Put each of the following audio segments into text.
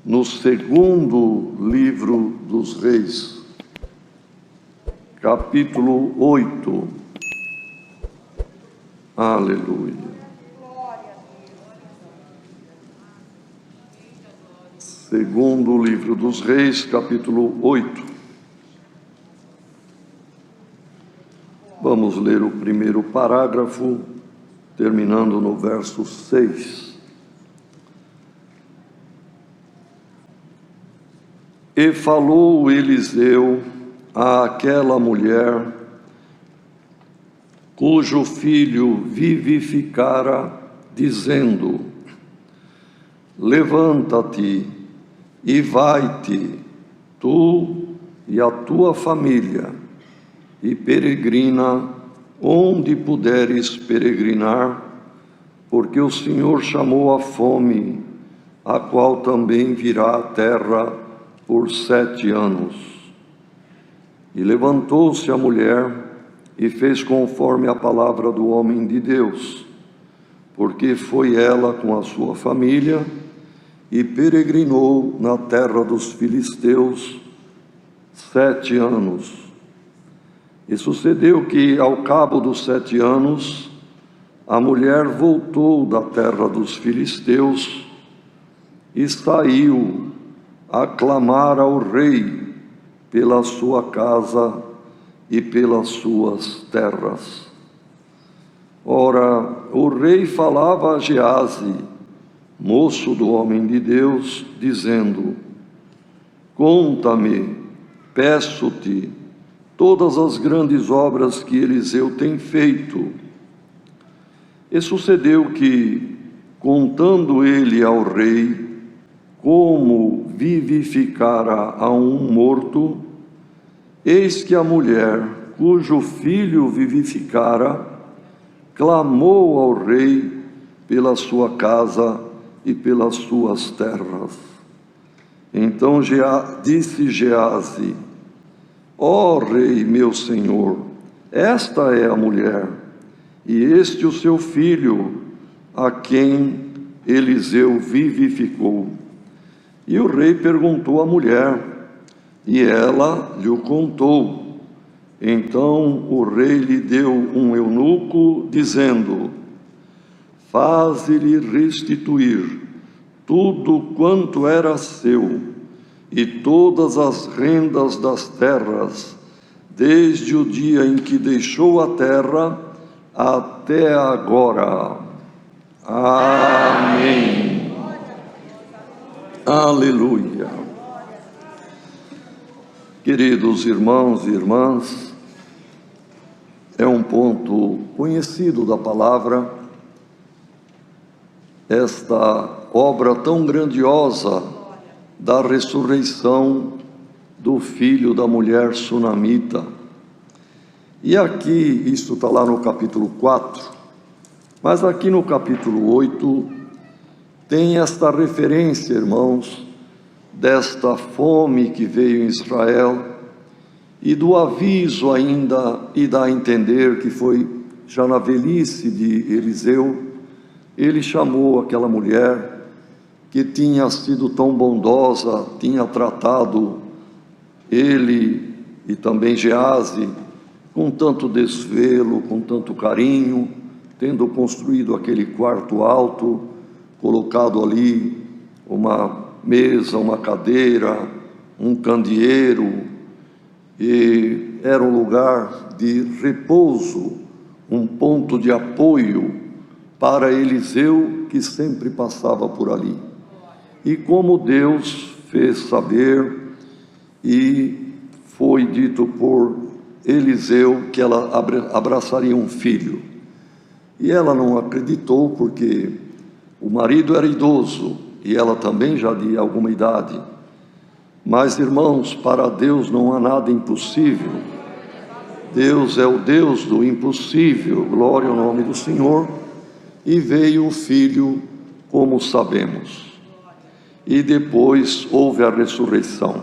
no segundo livro dos Reis, capítulo 8. Aleluia. Segundo livro dos Reis, capítulo 8. Vamos ler o primeiro parágrafo, terminando no verso 6. E falou Eliseu àquela mulher, cujo filho vivificara, dizendo: levanta-te e vai-te, tu e a tua família, e peregrina onde puderes peregrinar, porque o Senhor chamou a fome, a qual também virá à terra por 7 anos. E levantou-se a mulher e fez conforme a palavra do homem de Deus, porque foi ela com a sua família e peregrinou na terra dos filisteus 7 anos. E sucedeu que, ao cabo dos 7 anos, a mulher voltou da terra dos filisteus e saiu a clamar ao rei pela sua casa e pelas suas terras. Ora, o rei falava a Geazi, moço do homem de Deus, dizendo: conta-me, peço-te, todas as grandes obras que Eliseu tem feito. E sucedeu que, contando ele ao rei como vivificara a um morto, eis que a mulher, cujo filho vivificara, clamou ao rei pela sua casa e pelas suas terras. Então disse Geazi: ó rei, meu senhor, esta é a mulher, e este o seu filho, a quem Eliseu vivificou. E o rei perguntou à mulher, e ela lhe contou. Então o rei lhe deu um eunuco, dizendo: faze-lhe restituir tudo quanto era seu, e todas as rendas das terras, desde o dia em que deixou a terra até agora. Amém. Aleluia. Queridos irmãos e irmãs, é um ponto conhecido da palavra, esta obra tão grandiosa da ressurreição do filho da mulher sunamita. E aqui, isso está lá no capítulo 4, mas aqui no capítulo 8, tem esta referência, irmãos, desta fome que veio em Israel e do aviso ainda, e dá a entender que foi já na velhice de Eliseu, ele chamou aquela mulher que tinha sido tão bondosa, tinha tratado ele e também Geazi com tanto desvelo, com tanto carinho, tendo construído aquele quarto alto, colocado ali uma mesa, uma cadeira, um candeeiro, e era um lugar de repouso, um ponto de apoio para Eliseu, que sempre passava por ali. E como Deus fez saber, e foi dito por Eliseu que ela abraçaria um filho. E ela não acreditou, porque o marido era idoso e ela também já de alguma idade. Mas, irmãos, para Deus não há nada impossível. Deus é o Deus do impossível, glória ao nome do Senhor. E veio o filho, como sabemos. E depois houve a ressurreição.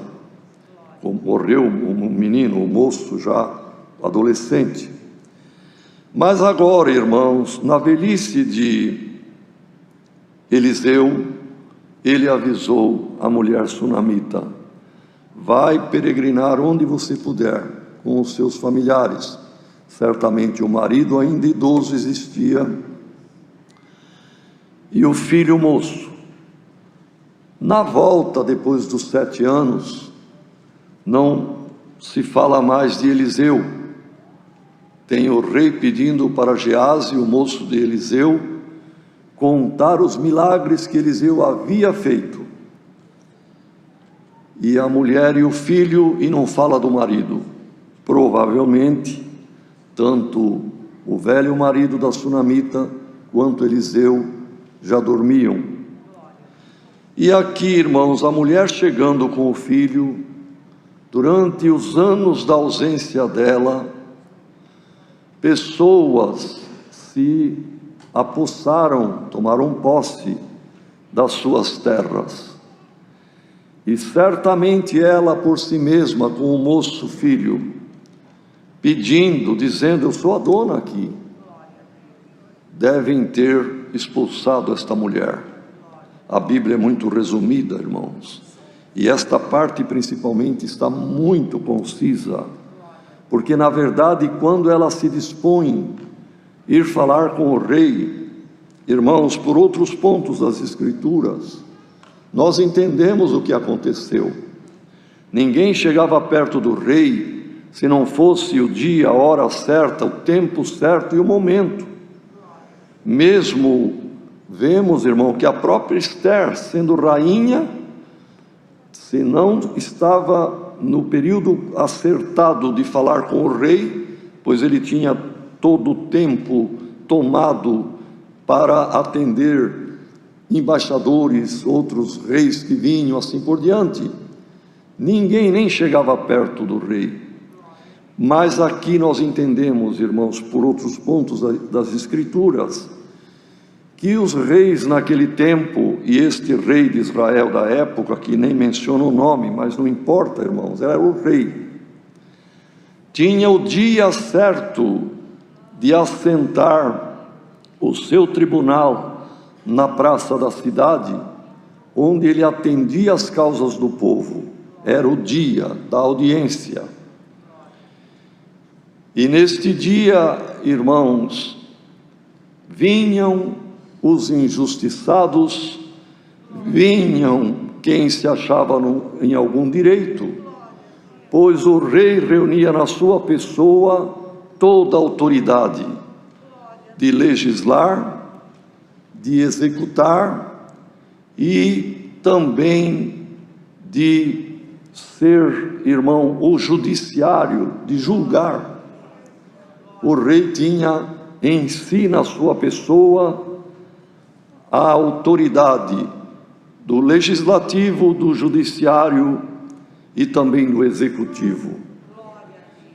Morreu um menino, um moço já adolescente. Mas agora, irmãos, na velhice de Eliseu, ele avisou a mulher sunamita: vai peregrinar onde você puder com os seus familiares. Certamente o marido ainda idoso existia, e o filho moço. Na volta, depois dos 7 anos, não se fala mais de Eliseu. Tem o rei pedindo para Geazi, o moço de Eliseu, contar os milagres que Eliseu havia feito. E a mulher e o filho, e não fala do marido. Provavelmente, tanto o velho marido da sunamita, quanto Eliseu, já dormiam. E aqui, irmãos, a mulher chegando com o filho, durante os anos da ausência dela, pessoas se apossaram, tomaram posse das suas terras. E certamente ela por si mesma, com o moço filho, pedindo, dizendo: eu sou a dona aqui, devem ter expulsado esta mulher. A Bíblia é muito resumida, irmãos, e esta parte principalmente está muito concisa, porque na verdade quando ela se dispõe a ir falar com o rei, irmãos, por outros pontos das Escrituras, nós entendemos o que aconteceu. Ninguém chegava perto do rei se não fosse o dia, a hora certa, o tempo certo e o momento. Mesmo vemos, irmão, que a própria Esther, sendo rainha, se não estava no período acertado de falar com o rei, pois ele tinha todo o tempo tomado para atender embaixadores, outros reis que vinham, assim por diante. Ninguém nem chegava perto do rei. Mas aqui nós entendemos, irmãos, por outros pontos das Escrituras, que os reis naquele tempo, e este rei de Israel da época, que nem menciona o nome, mas não importa, irmãos, era o rei, tinha o dia certo de assentar o seu tribunal na praça da cidade, onde ele atendia as causas do povo. Era o dia da audiência. E neste dia, irmãos, vinham os injustiçados, vinham quem se achava em algum direito, pois o rei reunia na sua pessoa toda a autoridade de legislar, de executar e também de ser, irmão, o judiciário, de julgar. O rei tinha em si, na sua pessoa, a autoridade do legislativo, do judiciário e também do executivo.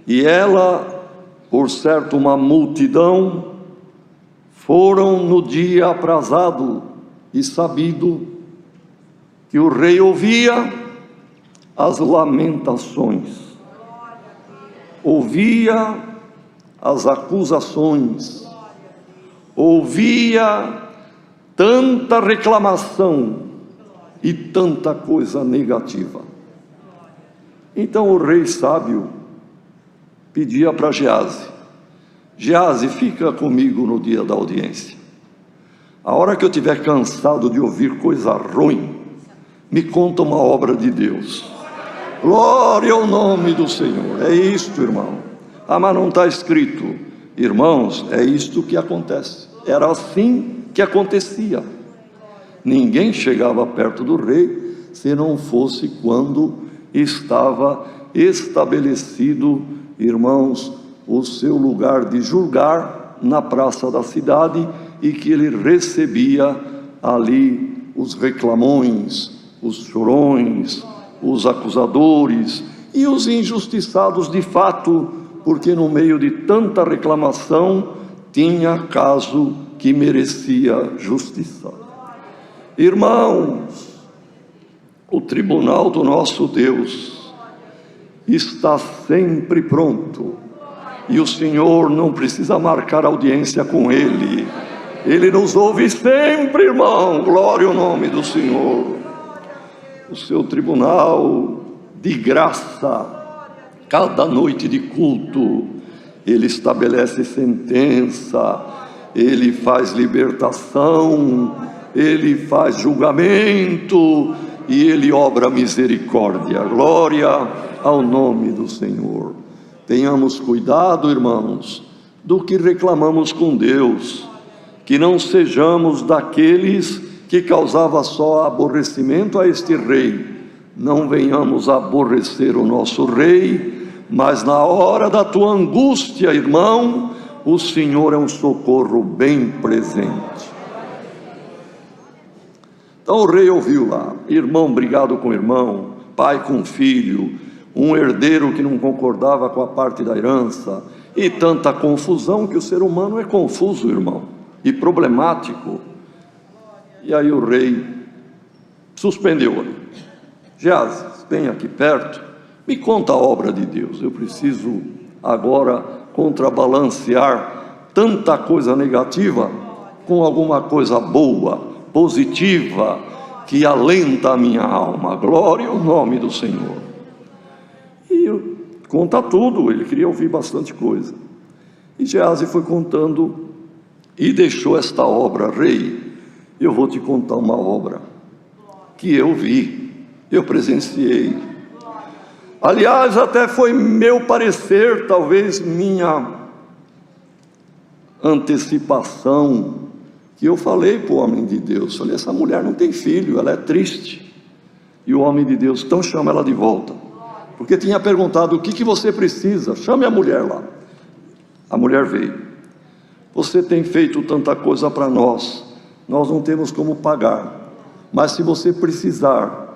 E ela, por certo, uma multidão, foram no dia aprazado e sabido que o rei ouvia as lamentações, ouvia as acusações, ouvia tanta reclamação e tanta coisa negativa. Então o rei sábio pedia para Geazi: Geazi, fica comigo no dia da audiência. A hora que eu estiver cansado de ouvir coisa ruim, me conta uma obra de Deus. Glória ao nome do Senhor. É isto, irmão. Ah, mas não está escrito. Irmãos, é isto que acontece. Era assim que acontecia. Ninguém chegava perto do rei se não fosse quando estava estabelecido, irmãos, o seu lugar de julgar na praça da cidade, e que ele recebia ali os reclamões, os chorões, os acusadores e os injustiçados de fato, porque no meio de tanta reclamação tinha caso que merecia justiça. Irmãos, o tribunal do nosso Deus está sempre pronto, e o Senhor não precisa marcar audiência com ele. Ele nos ouve sempre, irmão. Glória ao nome do Senhor. O seu tribunal de graça, cada noite de culto, Ele estabelece sentença, Ele faz libertação, Ele faz julgamento e Ele obra misericórdia. Glória ao nome do Senhor. Tenhamos cuidado, irmãos, do que reclamamos com Deus, que não sejamos daqueles que causava só aborrecimento a este rei. Não venhamos aborrecer o nosso rei, mas na hora da tua angústia, irmão, o Senhor é um socorro bem presente. Então o rei ouviu lá, irmão brigado com irmão, pai com filho, um herdeiro que não concordava com a parte da herança, e tanta confusão, que o ser humano é confuso, irmão, e problemático. E aí o rei suspendeu. Geazi, vem aqui perto, me conta a obra de Deus. Eu preciso agora contrabalancear tanta coisa negativa com alguma coisa boa, positiva, que alenta a minha alma. Glória ao nome do Senhor. E conta tudo, ele queria ouvir bastante coisa. E Geazi foi contando e deixou esta obra. Rei, eu vou te contar uma obra que eu vi, eu presenciei. Aliás, até foi meu parecer, talvez minha antecipação, que eu falei para o homem de Deus. Falei, essa mulher não tem filho, ela é triste. E o homem de Deus, então chama ela de volta. Porque tinha perguntado, o que você precisa? Chame a mulher lá. A mulher veio. Você tem feito tanta coisa para nós, nós não temos como pagar, mas se você precisar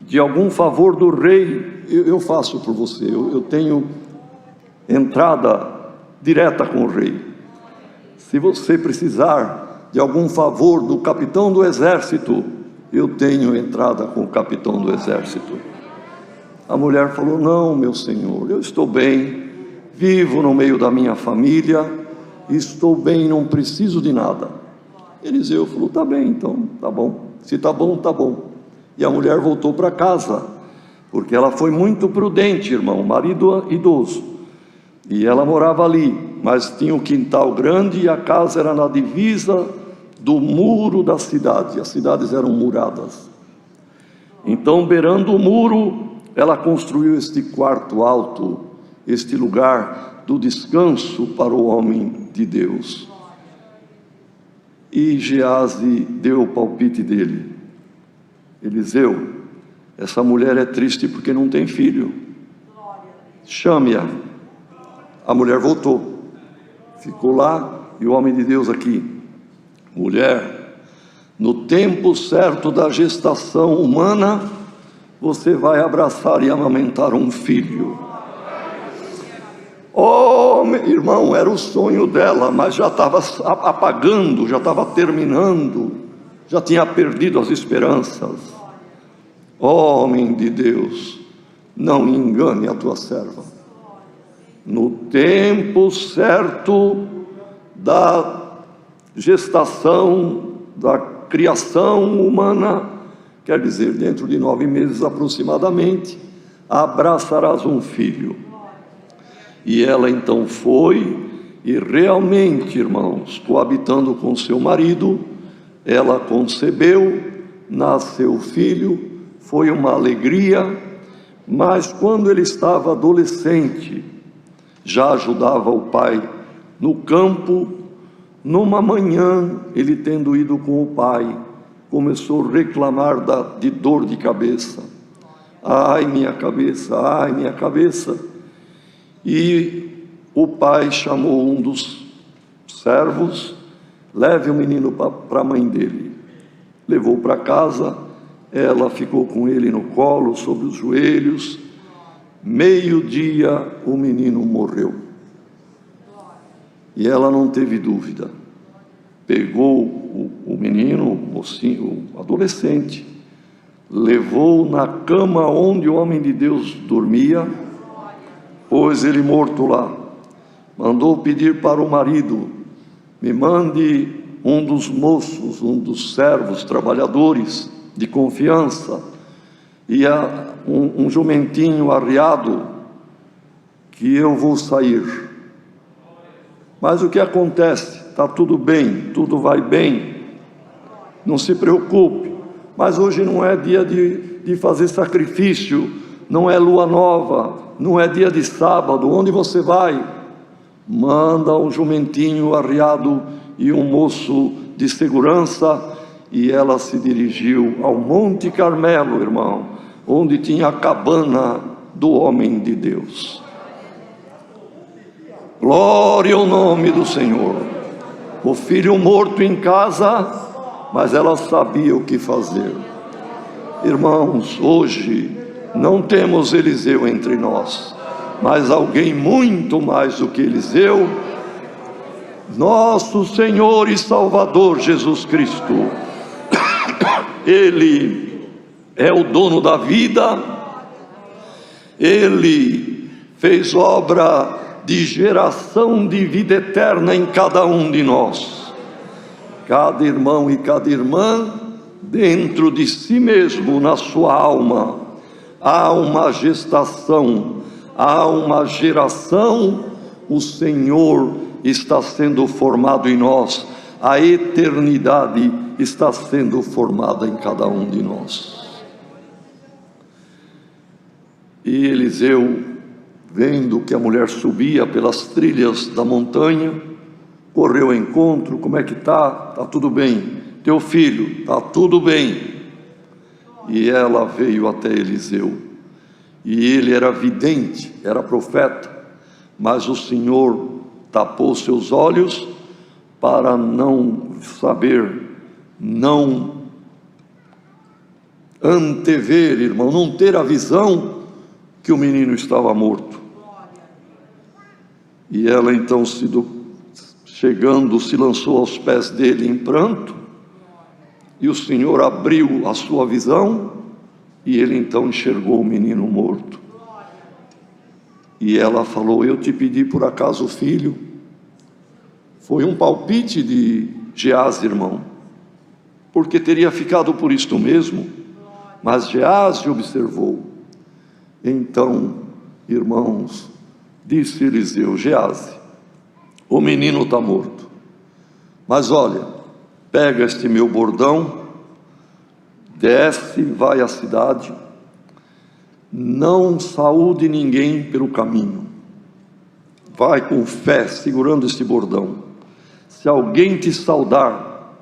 de algum favor do rei, eu faço por você. Eu tenho entrada direta com o rei. Se você precisar de algum favor do capitão do exército, eu tenho entrada com o capitão do exército. A mulher falou, não, meu senhor, eu estou bem, vivo no meio da minha família, estou bem, não preciso de nada. Eliseu falou, tá bem, então, tá bom. Se tá bom, tá bom. E a mulher voltou para casa, porque ela foi muito prudente, irmão, marido idoso. E ela morava ali, mas tinha um quintal grande e a casa era na divisa do muro da cidade. As cidades eram muradas. Então, beirando o muro, ela construiu este quarto alto, este lugar do descanso para o homem de Deus. E Geazi deu o palpite dele. Eliseu, essa mulher é triste porque não tem filho. Chame-a. A mulher voltou. Ficou lá e o homem de Deus aqui. Mulher, no tempo certo da gestação humana, você vai abraçar e amamentar um filho. Oh, meu irmão, era o sonho dela, mas já estava apagando, já estava terminando, já tinha perdido as esperanças. Oh, homem de Deus, não engane a tua serva. No tempo certo da gestação, da criação humana, quer dizer, dentro de 9 meses aproximadamente, abraçarás um filho. E ela então foi, e realmente, irmãos, coabitando com seu marido, ela concebeu, nasceu o filho, foi uma alegria, mas quando ele estava adolescente, já ajudava o pai no campo. Numa manhã, ele tendo ido com o pai, começou a reclamar de dor de cabeça. Ai, minha cabeça, ai, minha cabeça. E o pai chamou um dos servos, leve o menino para a mãe dele. Levou para casa, ela ficou com ele no colo, sobre os joelhos. Meio-dia, o menino morreu. E ela não teve dúvida. Pegou o menino, o mocinho, o adolescente, levou na cama onde o homem de Deus dormia, pôs ele morto lá. Mandou pedir para o marido, me mande um dos moços, um dos servos, trabalhadores de confiança, e um jumentinho arriado, que eu vou sair. Mas o que acontece? Está tudo bem, tudo vai bem, não se preocupe, mas hoje não é dia de fazer sacrifício, não é lua nova, não é dia de sábado. Onde você vai? Manda um jumentinho arriado e um moço de segurança. E ela se dirigiu ao Monte Carmelo, irmão, onde tinha a cabana do homem de Deus. Glória ao nome do Senhor. O filho morto em casa, mas ela sabia o que fazer. Irmãos, hoje não temos Eliseu entre nós, mas alguém muito mais do que Eliseu, nosso Senhor e Salvador Jesus Cristo. Ele é o dono da vida, Ele fez obra de geração de vida eterna em cada um de nós. Cada irmão e cada irmã, dentro de si mesmo, na sua alma, há uma gestação, há uma geração. O Senhor está sendo formado em nós, a eternidade está sendo formada em cada um de nós. E Eliseu, vendo que a mulher subia pelas trilhas da montanha, correu ao encontro. Como é que está? Está tudo bem. Teu filho? Está tudo bem. E ela veio até Eliseu, e ele era vidente, era profeta, mas o Senhor tapou seus olhos para não saber, não antever, irmão, não ter a visão que o menino estava morto. E ela então, chegando, se lançou aos pés dele em pranto, e o Senhor abriu a sua visão, e ele então enxergou o menino morto. E ela falou: eu te pedi por acaso o filho? Foi um palpite de Geazi, irmão, porque teria ficado por isto mesmo, mas Geazi observou. Então, irmãos, disse Eliseu: Geazi, o menino está morto, mas olha, pega este meu bordão, desce, vai à cidade, não saúde ninguém pelo caminho, vai com fé, segurando este bordão. Se alguém te saudar,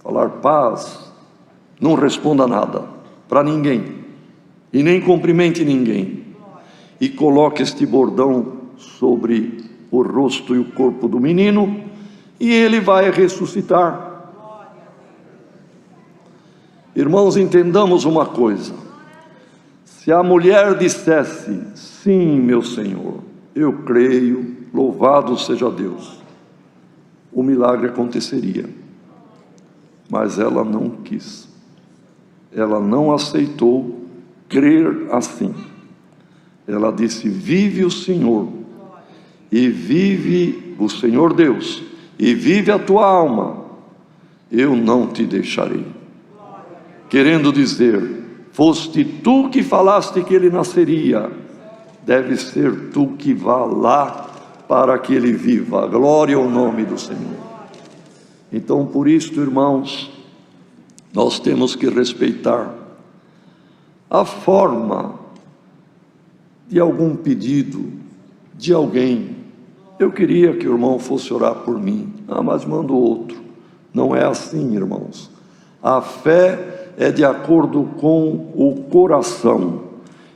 falar paz, não responda nada para ninguém, e nem cumprimente ninguém, e coloque este bordão sobre o rosto e o corpo do menino, e ele vai ressuscitar. Irmãos, entendamos uma coisa: se a mulher dissesse: sim, meu Senhor, eu creio, louvado seja Deus, o milagre aconteceria. Mas ela não quis, ela não aceitou crer assim. Ela disse: vive o Senhor, e vive o Senhor Deus, e vive a tua alma, eu não te deixarei. Querendo dizer, foste tu que falaste que ele nasceria, deve ser tu que vá lá para que ele viva. Glória ao nome do Senhor. Então, por isto, irmãos, nós temos que respeitar a forma de algum pedido de alguém. Eu queria que o irmão fosse orar por mim, mas manda outro. Não é assim, irmãos. A fé é de acordo com o coração,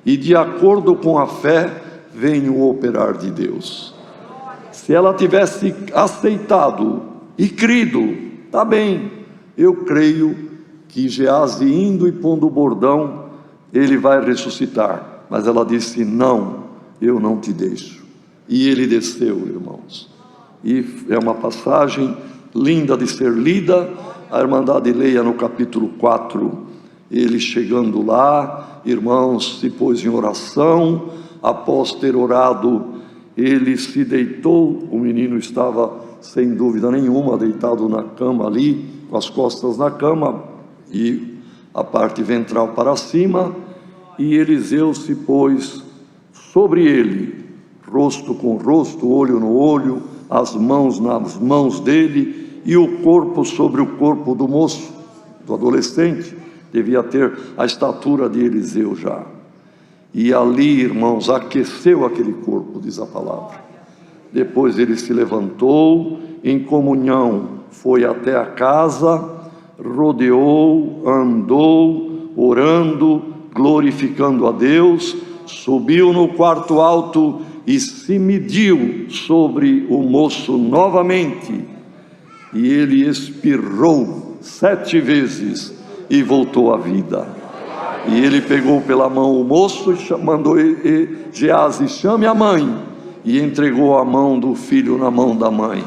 e de acordo com a fé vem o operar de Deus. Se ela tivesse aceitado e crido, tá bem, eu creio que Geazi indo e pondo o bordão, ele vai ressuscitar. Mas ela disse: não, eu não te deixo. E ele desceu, irmãos. E é uma passagem linda de ser lida. A Irmandade leia no capítulo 4, ele chegando lá, irmãos, se pôs em oração. Após ter orado, ele se deitou, o menino estava sem dúvida nenhuma, deitado na cama ali, com as costas na cama e a parte ventral para cima, e Eliseu se pôs sobre ele, rosto com rosto, olho no olho, as mãos nas mãos dele e o corpo sobre o corpo do moço, do adolescente, devia ter a estatura de Eliseu já. E ali, irmãos, aqueceu aquele corpo, diz a palavra. Depois ele se levantou, em comunhão, foi até a casa, rodeou, andou, orando, glorificando a Deus, subiu no quarto alto e se mediu sobre o moço novamente. E ele espirrou 7 vezes e voltou à vida. E ele pegou pela mão o moço e mandou Geazi: chame a mãe. E entregou a mão do filho na mão da mãe: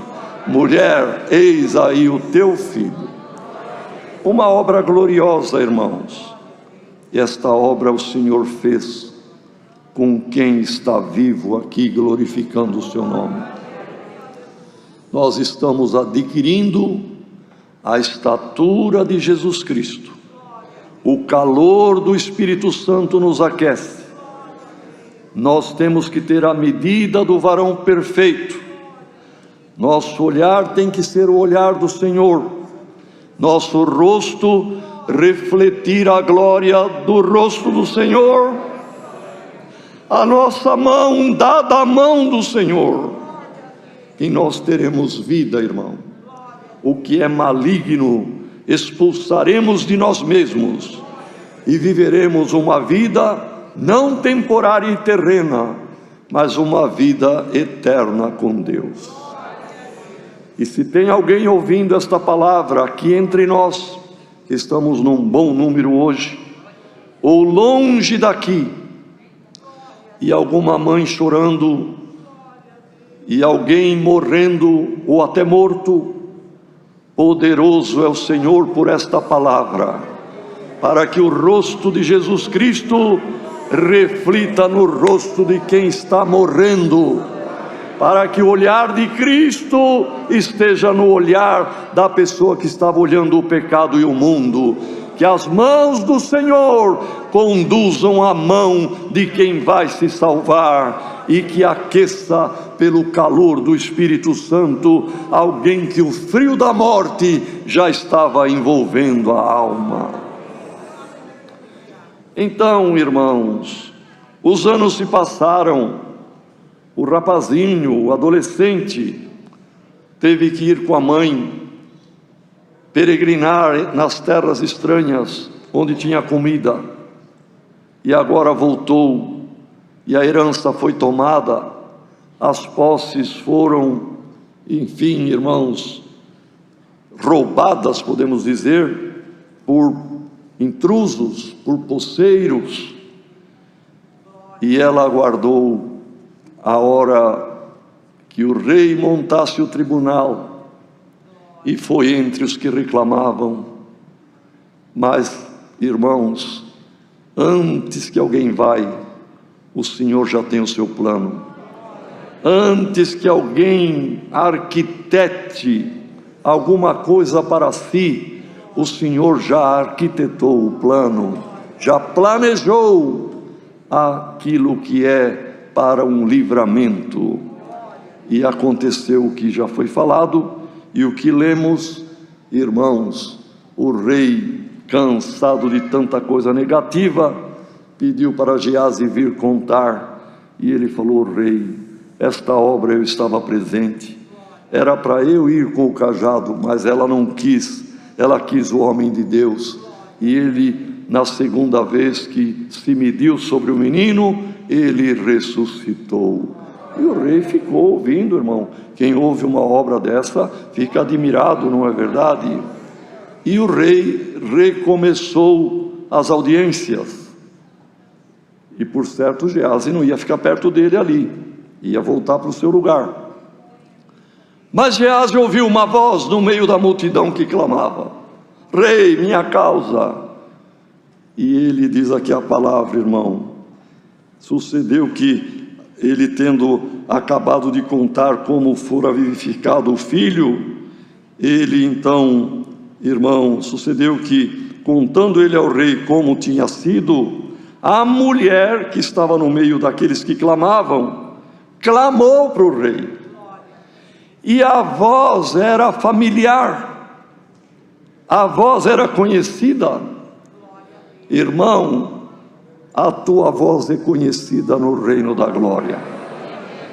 mulher, eis aí o teu filho. Uma obra gloriosa, irmãos. E esta obra o Senhor fez com quem está vivo aqui, glorificando o seu nome. Nós estamos adquirindo a estatura de Jesus Cristo. O calor do Espírito Santo nos aquece. Nós temos que ter a medida do varão perfeito. Nosso olhar tem que ser o olhar do Senhor. Nosso rosto refletir a glória do rosto do Senhor. A nossa mão dada à mão do Senhor. E nós teremos vida, irmão. O que é maligno expulsaremos de nós mesmos e viveremos uma vida não temporária e terrena, mas uma vida eterna com Deus. E se tem alguém ouvindo esta palavra aqui entre nós, estamos num bom número hoje, ou longe daqui, e alguma mãe chorando, e alguém morrendo ou até morto, poderoso é o Senhor por esta palavra, para que o rosto de Jesus Cristo reflita no rosto de quem está morrendo, para que o olhar de Cristo esteja no olhar da pessoa que estava olhando o pecado e o mundo. Que as mãos do Senhor conduzam a mão de quem vai se salvar, e que aqueça pelo calor do Espírito Santo alguém que o frio da morte já estava envolvendo a alma. Então, irmãos, os anos se passaram. O rapazinho, o adolescente, teve que ir com a mãe peregrinar nas terras estranhas, onde tinha comida, e agora voltou, e a herança foi tomada, as posses foram, enfim, irmãos, roubadas, podemos dizer, por intrusos, por poceiros, e ela aguardou a hora que o rei montasse o tribunal, e foi entre os que reclamavam. Mas, irmãos, antes que alguém vai, o Senhor já tem o seu plano. Antes que alguém arquitete alguma coisa para si, o Senhor já arquitetou o plano, já planejou aquilo que é para um livramento. E aconteceu o que já foi falado e o que lemos, irmãos. O rei, cansado de tanta coisa negativa, pediu para Geazi vir contar, e ele falou: rei, esta obra eu estava presente, era para eu ir com o cajado, mas ela não quis, ela quis o homem de Deus. E ele, na segunda vez que se mediu sobre o menino, ele ressuscitou. E o rei ficou ouvindo, irmão. Quem ouve uma obra dessa fica admirado, não é verdade? E o rei recomeçou as audiências, e por certo Geazi não ia ficar perto dele ali, ia voltar para o seu lugar. Mas Geazi ouviu uma voz no meio da multidão que clamava: rei, minha causa. E ele diz aqui a palavra, irmão. Sucedeu que ele, tendo acabado de contar como fora vivificado o filho, ele então, irmão, sucedeu que, contando ele ao rei como tinha sido, a mulher que estava no meio daqueles que clamavam, clamou para o rei, e a voz era familiar, a voz era conhecida. Irmão, a tua voz é conhecida no reino da glória.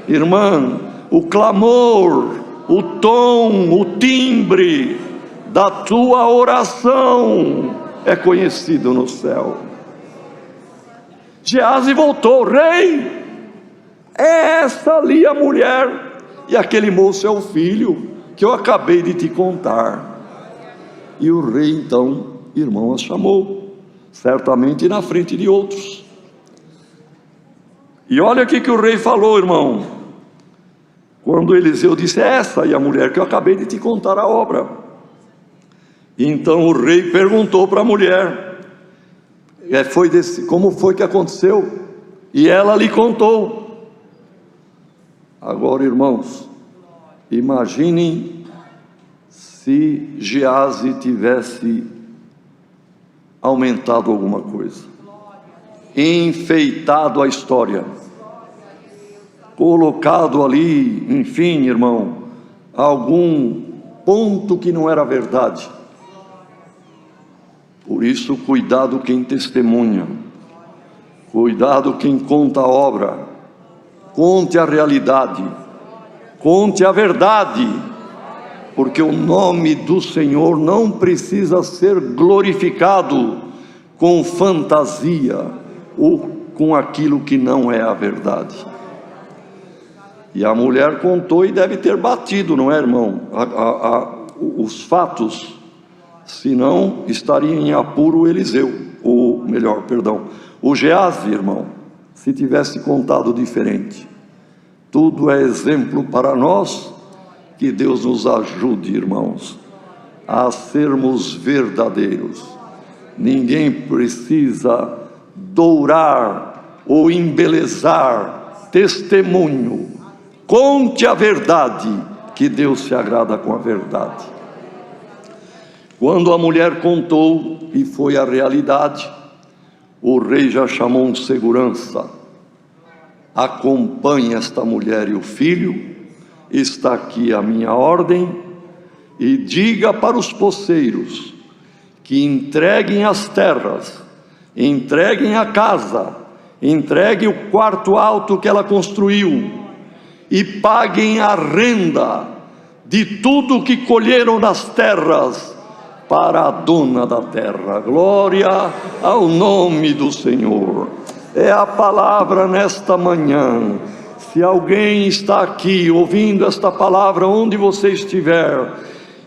Irmã, o clamor, o tom, o timbre da tua oração é conhecido no céu. Geazi voltou: rei, é essa ali a mulher, e aquele moço é o filho que eu acabei de te contar. E o rei então, irmão, a chamou, certamente na frente de outros. E olha o que o rei falou, irmão, quando Eliseu disse: essa aí a mulher que eu acabei de te contar a obra. E então o rei perguntou para a mulher: como foi que aconteceu? E ela lhe contou. Agora, irmãos, imaginem se Geazi tivesse aumentado alguma coisa, enfeitado a história, colocado ali, enfim, irmão, algum ponto que não era verdade. Por isso, cuidado quem testemunha, cuidado quem conta a obra. Conte a realidade, conte a verdade, porque o nome do Senhor não precisa ser glorificado com fantasia ou com aquilo que não é a verdade. E a mulher contou e deve ter batido, não é, irmão? Os fatos, senão estaria em apuro Eliseu, ou melhor, perdão, o Geazi, irmão, se tivesse contado diferente. Tudo é exemplo para nós. Que Deus nos ajude, irmãos, a sermos verdadeiros. Ninguém precisa dourar ou embelezar testemunho. Conte a verdade, que Deus se agrada com a verdade. Quando a mulher contou e foi a realidade, o rei já chamou um segurança: acompanhe esta mulher e o filho, está aqui a minha ordem, e diga para os poceiros que entreguem as terras, entreguem a casa, entreguem o quarto alto que ela construiu, e paguem a renda de tudo que colheram nas terras para a dona da terra. Glória ao nome do Senhor. É a palavra nesta manhã. Se alguém está aqui ouvindo esta palavra, onde você estiver,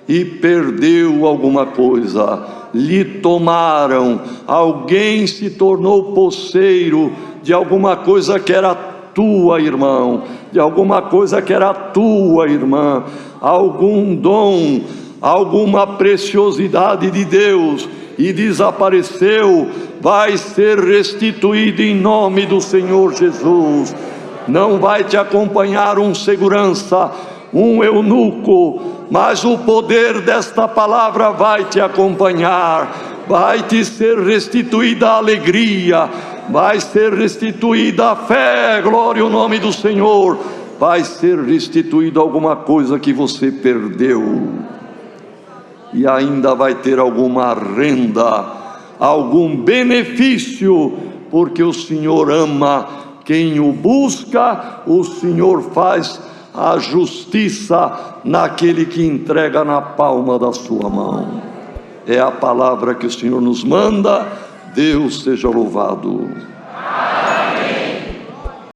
e perdeu alguma coisa, lhe tomaram, alguém se tornou poceiro de alguma coisa que era tua, irmão, de alguma coisa que era tua, irmã, algum dom, alguma preciosidade de Deus, e desapareceu, vai ser restituído em nome do Senhor Jesus. Não vai te acompanhar um segurança, um eunuco, mas o poder desta palavra vai te acompanhar. Vai te ser restituída a alegria, vai ser restituída a fé, glória ao nome do Senhor. Vai ser restituída alguma coisa que você perdeu, e ainda vai ter alguma renda, algum benefício, porque o Senhor ama quem o busca. O Senhor faz a justiça naquele que entrega na palma da sua mão. É a palavra que o Senhor nos manda. Deus seja louvado.